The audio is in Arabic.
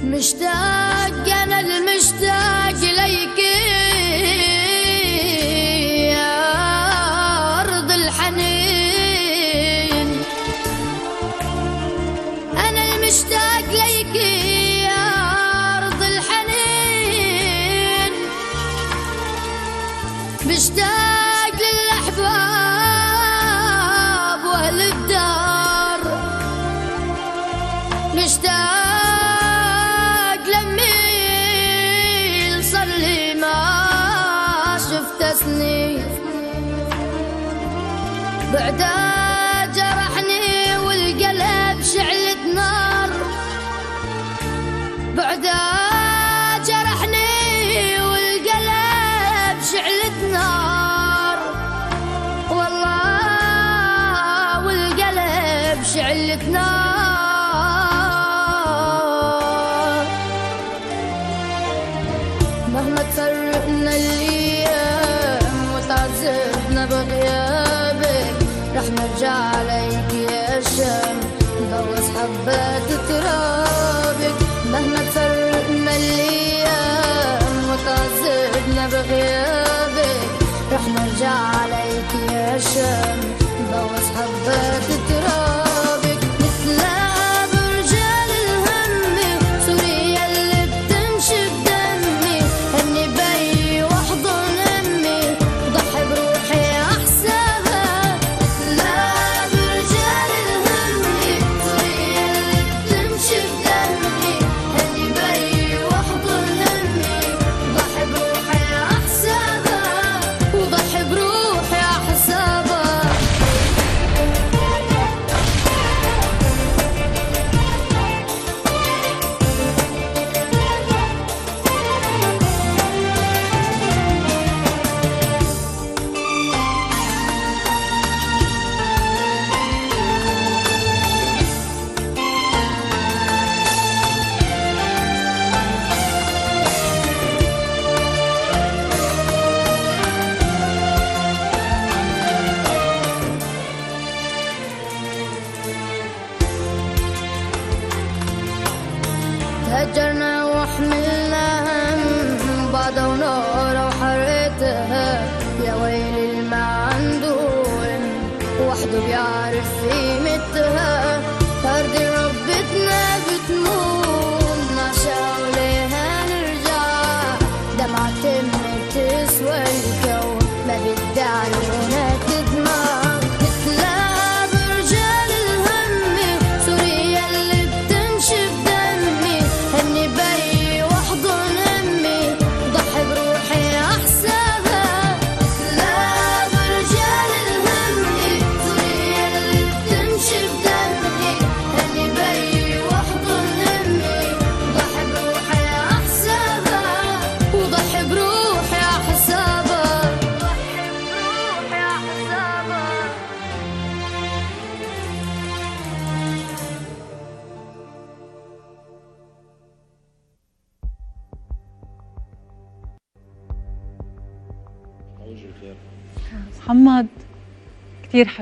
مشتاق أنا المشتاق ليك يا أرض الحنين، أنا المشتاق ليك يا أرض الحنين، مشتاق للأحباب وأهل الدار، مشتاق بعده جرحني والقلب شعلة نار، بعده جرحني والقلب شعلة نار، والله والقلب شعلة نار. مهما تفرقنا الايام وتعذبنا بغيابك، رح نرجع عليك يا شام نضوص حبات ترابك. مهما تفرقنا الايام وتعذبنا بغيابك، رح نرجع عليك يا شام نضوص حبات ترابك. نتلاقى برجال الهم سوريا اللي بتمشي بدمي، هني بي واحضن امي ضحي بروحي احسابها. تهجرنا وحملنا هم بعض ونار وحرتها، يا ويلي اللي ما عنده ام وحده بيعرف قيمتها. أرض ربتنا بتموت نعشق وليها نرجع، دمعة أمي بتسوى الكون ما بدي عليها تدمع. محمد كتير حلو.